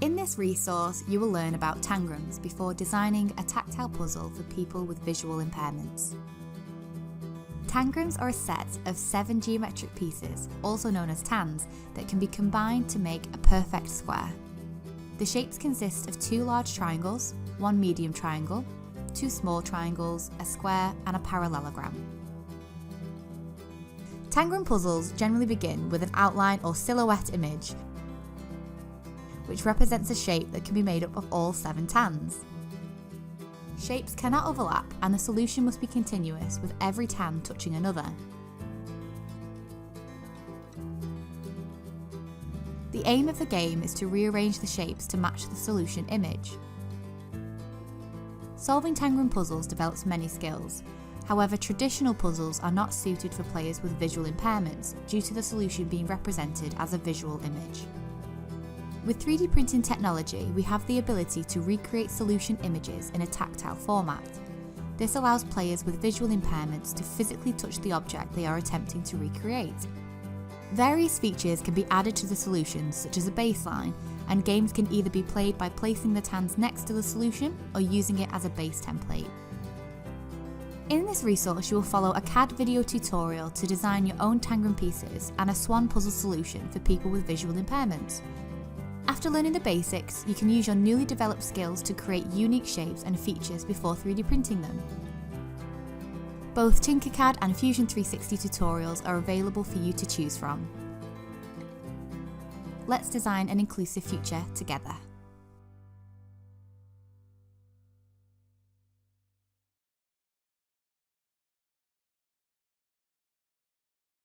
In this resource, you will learn about tangrams before designing a tactile puzzle for people with visual impairments. Tangrams are a set of 7 geometric pieces, also known as tans, that can be combined to make a perfect square. The shapes consist of 2 large triangles, 1 medium triangle, 2 small triangles, a square, and a parallelogram. Tangram puzzles generally begin with an outline or silhouette image, which represents a shape that can be made up of all 7 tans. Shapes cannot overlap, and the solution must be continuous, with every tan touching another. The aim of the game is to rearrange the shapes to match the solution image. Solving tangram puzzles develops many skills. However, traditional puzzles are not suited for players with visual impairments due to the solution being represented as a visual image. With 3D printing technology, we have the ability to recreate solution images in a tactile format. This allows players with visual impairments to physically touch the object they are attempting to recreate. Various features can be added to the solutions, such as a baseline, and games can either be played by placing the tans next to the solution or using it as a base template. In this resource, you will follow a CAD video tutorial to design your own tangram pieces and a swan puzzle solution for people with visual impairments. After learning the basics, you can use your newly developed skills to create unique shapes and features before 3D printing them. Both Tinkercad and Fusion 360 tutorials are available for you to choose from. Let's design an inclusive future together.